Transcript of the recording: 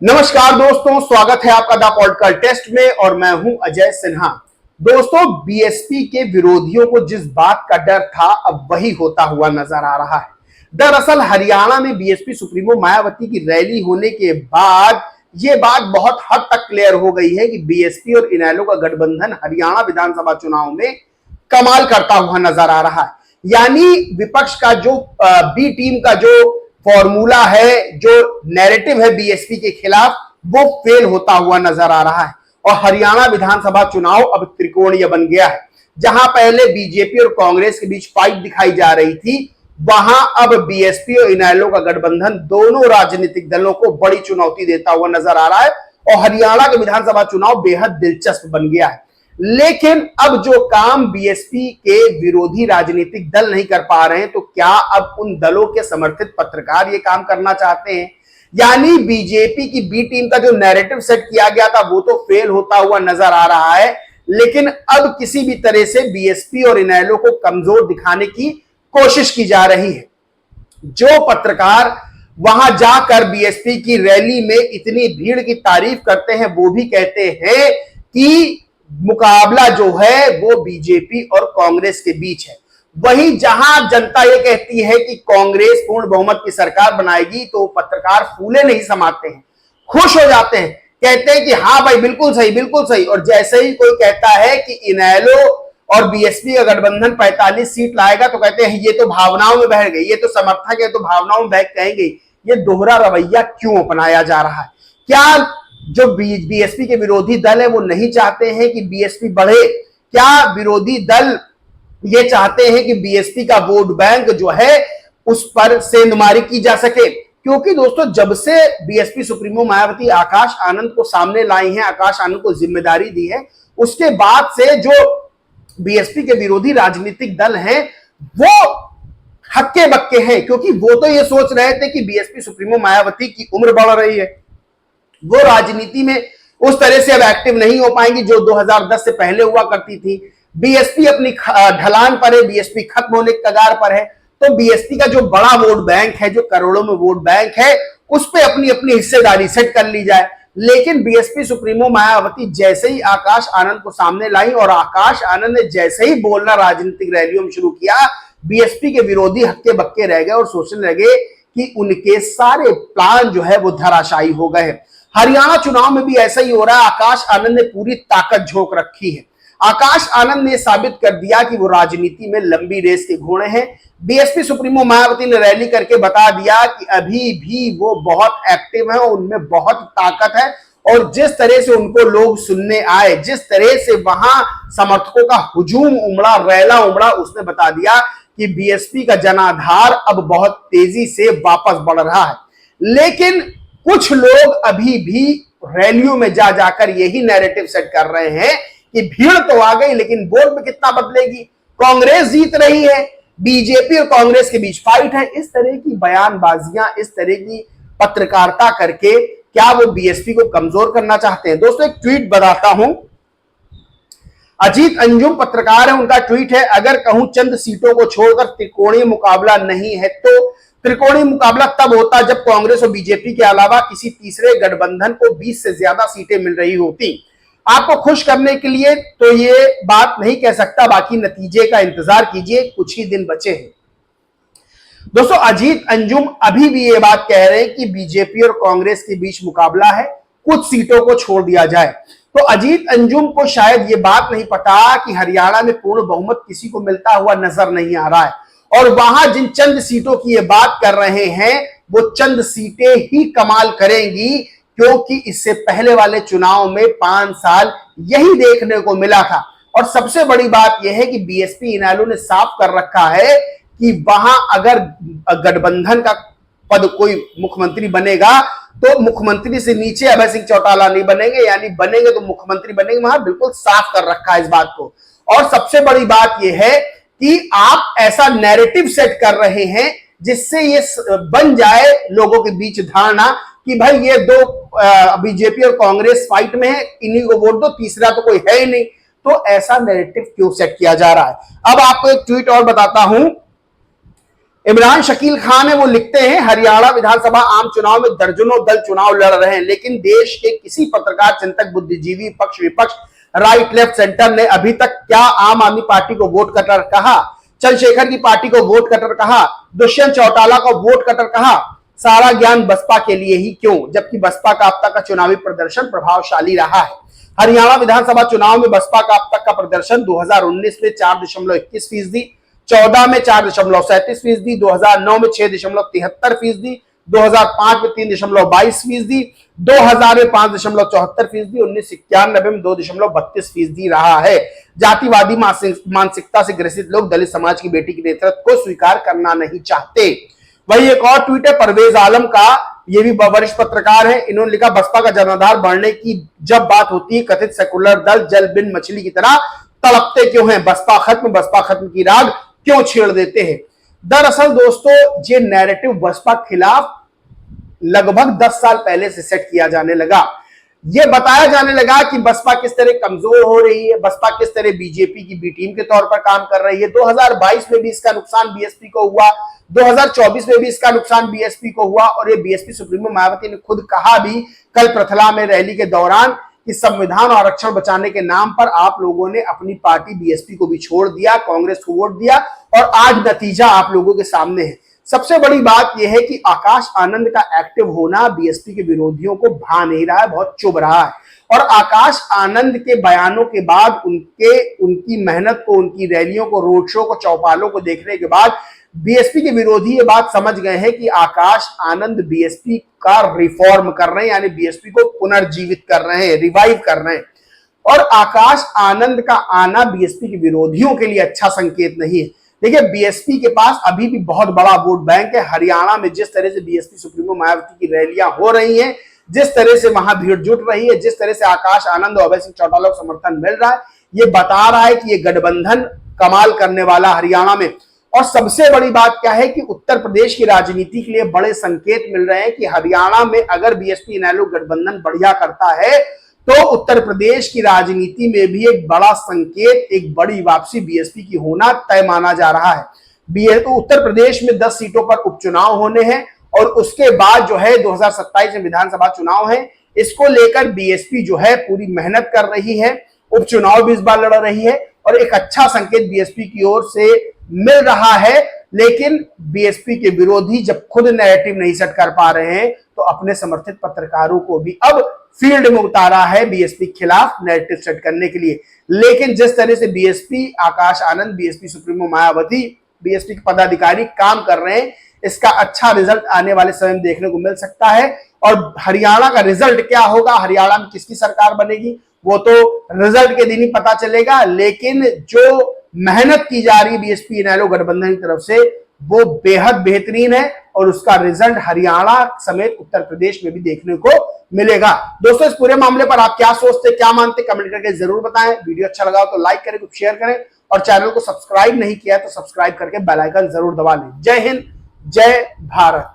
नमस्कार दोस्तों, स्वागत है आपका द पॉडकास्ट टेस्ट में और मैं हूं अजय सिन्हा। दोस्तों, बीएसपी के विरोधियों को जिस बात का डर था अब वही होता हुआ नजर आ रहा है। दरअसल हरियाणा में बीएसपी सुप्रीमो मायावती की रैली होने के बाद यह बात बहुत हद तक क्लियर हो गई है कि बीएसपी और इनेलो का गठबंधन हरियाणा विधानसभा चुनाव में कमाल करता हुआ नजर आ रहा है। यानी विपक्ष का जो बी टीम का जो फॉर्मूला है, जो नैरेटिव है बीएसपी के खिलाफ, वो फेल होता हुआ नजर आ रहा है और हरियाणा विधानसभा चुनाव अब त्रिकोणीय बन गया है। जहां पहले बीजेपी और कांग्रेस के बीच फाइट दिखाई जा रही थी, वहां अब बीएसपी और इनेलो का गठबंधन दोनों राजनीतिक दलों को बड़ी चुनौती देता हुआ नजर आ रहा है और हरियाणा का विधानसभा चुनाव बेहद दिलचस्प बन गया है। लेकिन अब जो काम बीएसपी के विरोधी राजनीतिक दल नहीं कर पा रहे हैं, तो क्या अब उन दलों के समर्थित पत्रकार ये काम करना चाहते हैं? यानी बीजेपी की बी टीम का जो नैरेटिव सेट किया गया था वो तो फेल होता हुआ नजर आ रहा है, लेकिन अब किसी भी तरह से बीएसपी और इनेलो को कमजोर दिखाने की कोशिश की जा रही है। जो पत्रकार वहां जाकर बीएसपी की रैली में इतनी भीड़ की तारीफ करते हैं, वो भी कहते हैं कि मुकाबला जो है वो बीजेपी और कांग्रेस के बीच है। वहीं जहां जनता ये कहती है कि कांग्रेस पूर्ण बहुमत की सरकार बनाएगी, तो पत्रकार फूले नहीं समाते हैं, खुश हो जाते हैं, कहते हैं कि हाँ भाई बिल्कुल सही बिल्कुल सही। और जैसे ही कोई कहता है कि इनेलो और बीएसपी का गठबंधन 45 सीट लाएगा, तो कहते हैं ये तो भावनाओं में बह गई, ये तो समर्थक है तो भावनाओं में बह कहेंगे। ये दोहरा रवैया क्यों अपनाया जा रहा है? क्या जो बीएसपी के विरोधी दल है वो नहीं चाहते हैं कि बीएसपी बढ़े? क्या विरोधी दल ये चाहते हैं कि बीएसपी का वोट बैंक जो है उस पर सेंधमारी की जा सके? क्योंकि दोस्तों, जब से बीएसपी सुप्रीमो मायावती आकाश आनंद को सामने लाई हैं, आकाश आनंद को जिम्मेदारी दी है, उसके बाद से जो बीएसपी के विरोधी राजनीतिक दल हैं वो हक्के बक्के हैं। क्योंकि वो तो ये सोच रहे थे कि बीएसपी सुप्रीमो मायावती की उम्र बढ़ रही है, वो राजनीति में उस तरह से अब एक्टिव नहीं हो पाएंगी जो 2010 से पहले हुआ करती थी। बीएसपी अपनी ढलान पर है, बीएसपी खत्म होने के कगार पर है, तो बीएसपी का जो बड़ा वोट बैंक है, जो करोड़ों में वोट बैंक है, उस पर अपनी अपनी हिस्सेदारी सेट कर ली जाए। लेकिन बीएसपी सुप्रीमो मायावती जैसे ही आकाश आनंद को सामने लाई और आकाश आनंद ने जैसे ही बोलना राजनीतिक रैलियों में शुरू किया, बीएसपी के विरोधी हक्के बक्के रह गए और सोचने लगे कि उनके सारे प्लान जो है वो धराशायी हो गए। हरियाणा चुनाव में भी ऐसा ही हो रहा है। आकाश आनंद ने पूरी ताकत झोंक रखी है। आकाश आनंद ने साबित कर दिया कि वो राजनीति में लंबी रेस के घोड़े हैं। बीएसपी सुप्रीमो मायावती ने रैली करके बता दिया कि अभी भी वो बहुत एक्टिव है, उनमें बहुत ताकत है और जिस तरह से उनको लोग सुनने आए, जिस तरह से वहां समर्थकों का हुजूम उमड़ा, रैला उमड़ा, उसने बता दिया कि बीएसपी का जनाधार अब बहुत तेजी से वापस बढ़ रहा है। लेकिन कुछ लोग अभी भी रैलियों में जा जाकर यही नैरेटिव सेट कर रहे हैं कि भीड़ तो आ गई, लेकिन वोट में कितना बदलेगी, कांग्रेस जीत रही है, बीजेपी और कांग्रेस के बीच फाइट है। इस तरह की बयानबाजियां, इस तरह की पत्रकारिता करके क्या वो बीएसपी को कमजोर करना चाहते हैं? दोस्तों, एक ट्वीट बताता हूं। अजीत अंजुम पत्रकार है, उनका ट्वीट है, अगर कहूं चंद सीटों को छोड़कर त्रिकोणीय मुकाबला नहीं है, तो त्रिकोणीय मुकाबला तब होता जब कांग्रेस और बीजेपी के अलावा किसी तीसरे गठबंधन को 20 से ज्यादा सीटें मिल रही होती। आपको खुश करने के लिए तो ये बात नहीं कह सकता, बाकी नतीजे का इंतजार कीजिए, कुछ ही दिन बचे हैं। दोस्तों, अजीत अंजुम अभी भी ये बात कह रहे हैं कि बीजेपी और कांग्रेस के बीच मुकाबला है, कुछ सीटों को छोड़ दिया जाए। तो अजीत अंजुम को शायद ये बात नहीं पता कि हरियाणा में पूर्ण बहुमत किसी को मिलता हुआ नजर नहीं आ रहा है और वहां जिन चंद सीटों की ये बात कर रहे हैं वो चंद सीटें ही कमाल करेंगी, क्योंकि इससे पहले वाले चुनाव में 5 साल यही देखने को मिला था। और सबसे बड़ी बात यह है कि बीएसपी इनेलो ने साफ कर रखा है कि वहां अगर गठबंधन का पद कोई मुख्यमंत्री बनेगा तो मुख्यमंत्री से नीचे अभय सिंह चौटाला नहीं बनेंगे, यानी बनेंगे तो मुख्यमंत्री बनेंगे। वहां बिल्कुल साफ कर रखा है इस बात को। और सबसे बड़ी बात यह है कि आप ऐसा नैरेटिव सेट कर रहे हैं जिससे ये बन जाए लोगों के बीच धारणा कि भाई ये दो बीजेपी और कांग्रेस फाइट में है, इन्हीं को वोट दो, तीसरा तो कोई है ही नहीं। तो ऐसा नैरेटिव क्यों सेट किया जा रहा है? अब आपको एक ट्वीट और बताता हूं। इमरान शकील खान है, वो लिखते हैं हरियाणा विधानसभा आम चुनाव में दर्जनों दल चुनाव लड़ रहे हैं, लेकिन देश के किसी पत्रकार, चिंतक, बुद्धिजीवी, पक्ष विपक्ष, राइट लेफ्ट सेंटर ने अभी तक क्या आम आदमी पार्टी को वोट कटर कहा, चंद्रशेखर की पार्टी को वोट कटर कहा, दुष्यंत चौटाला को वोट कटर कहा, सारा ज्ञान बसपा के लिए ही क्यों, जबकि बसपा का अब तक का चुनावी प्रदर्शन प्रभावशाली रहा है। हरियाणा विधानसभा चुनाव में बसपा का अब तक का प्रदर्शन 2019 में 4.21%, 14 में 4.37%, 2009 में 6.73%, 2005 में 3.22%, 2000 में 5.74%, 1991 में 2.32% रहा है। जातिवादी मानसिकता से ग्रसित लोग दलित समाज की बेटी के नेतृत्व को स्वीकार करना नहीं चाहते। वही एक और ट्वीट है परवेज आलम का, ये भी वरिष्ठ पत्रकार है, इन्होंने लिखा बसपा का जनाधार बढ़ने की जब बात होती है, कथित सेकुलर दल जल बिन मछली की तरह तड़पते क्यों हैं, बसपा खत्म की राग क्यों छेड़ देते हैं। दरअसल दोस्तों, ये नैरेटिव बसपा खिलाफ लगभग 10 साल पहले से सेट किया जाने लगा। यह बताया जाने लगा कि बसपा किस तरह कमजोर हो रही है, बसपा किस तरह बीजेपी की बी टीम के तौर पर काम कर रही है। 2022 में भी इसका नुकसान बीएसपी को हुआ, 2024 में भी इसका नुकसान बीएसपी को हुआ, और ये बीएसपी सुप्रीमो मायावती ने खुद कहा भी कल प्रथला में रैली के दौरान कि संविधान और आरक्षण बचाने के नाम पर आप लोगों ने अपनी पार्टी बीएसपी को भी छोड़ दिया, कांग्रेस को वोट दिया, और आज नतीजा आप लोगों के सामने है। सबसे बड़ी बात यह है कि आकाश आनंद का एक्टिव होना बीएसपी के विरोधियों को भा नहीं रहा है, बहुत चुभ रहा है। और आकाश आनंद के बयानों के बाद, उनकी मेहनत को, उनकी रैलियों को, रोड शो को, चौपालों को देखने के बाद बीएसपी के विरोधी ये बात समझ गए हैं कि आकाश आनंद बीएसपी का रिफॉर्म कर रहे हैं, यानी बीएसपी को पुनर्जीवित कर रहे हैं, रिवाइव कर रहे हैं। और आकाश आनंद का आना बीएसपी के विरोधियों के लिए अच्छा संकेत नहीं है। देखिए, बीएसपी के पास अभी भी बहुत बड़ा वोट बैंक है। हरियाणा में जिस तरह से बीएसपी सुप्रीमो मायावती की रैलियां हो रही हैं, जिस तरह से वहां भीड़ जुट रही है, जिस तरह से आकाश आनंद और अभय सिंह चौटाला को समर्थन मिल रहा है, ये बता रहा है कि ये गठबंधन कमाल करने वाला हरियाणा में। और सबसे बड़ी बात क्या है कि उत्तर प्रदेश की राजनीति के लिए बड़े संकेत मिल रहे हैं कि हरियाणा में अगर बीएसपी इनेलो गठबंधन बढ़िया करता है तो उत्तर प्रदेश की राजनीति में भी एक बड़ा संकेत, एक बड़ी वापसी बीएसपी की होना तय माना जा रहा है। तो उत्तर प्रदेश में 10 सीटों पर उपचुनाव होने हैं, और उसके बाद जो है 2027 में विधानसभा चुनाव है। इसको लेकर बीएसपी जो है पूरी मेहनत कर रही है, उपचुनाव भी इस बार लड़ रही है, और एक अच्छा संकेत बीएसपी की ओर से मिल रहा है। लेकिन बीएसपी के विरोधी जब खुद नैरेटिव नहीं सेट कर पा रहे हैं, तो अपने समर्थित पत्रकारों को भी अब फील्ड में उतारा है बीएसपी के खिलाफ नैरेटिव सेट करने के लिए। लेकिन जिस तरह से BSP, Akash Anand, BSP supremo Mayawati, BSP के पदाधिकारी काम कर रहे हैं, इसका अच्छा रिजल्ट आने वाले समय में देखने को मिल सकता है। और हरियाणा का रिजल्ट क्या होगा, हरियाणा में किसकी सरकार बनेगी, वो तो रिजल्ट के दिन ही पता चलेगा। लेकिन जो मेहनत की जा रही है बीएसपी इनेलो गठबंधन की तरफ से, वो बेहद बेहतरीन है, और उसका रिजल्ट हरियाणा समेत उत्तर प्रदेश में भी देखने को मिलेगा। दोस्तों, इस पूरे मामले पर आप क्या सोचते, क्या मानते, कमेंट करके जरूर बताएं। वीडियो अच्छा लगा तो लाइक करें, शेयर करें, और चैनल को सब्सक्राइब नहीं किया तो सब्सक्राइब करके बेल आइकन जरूर दबा लें। जय हिंद, जय भारत।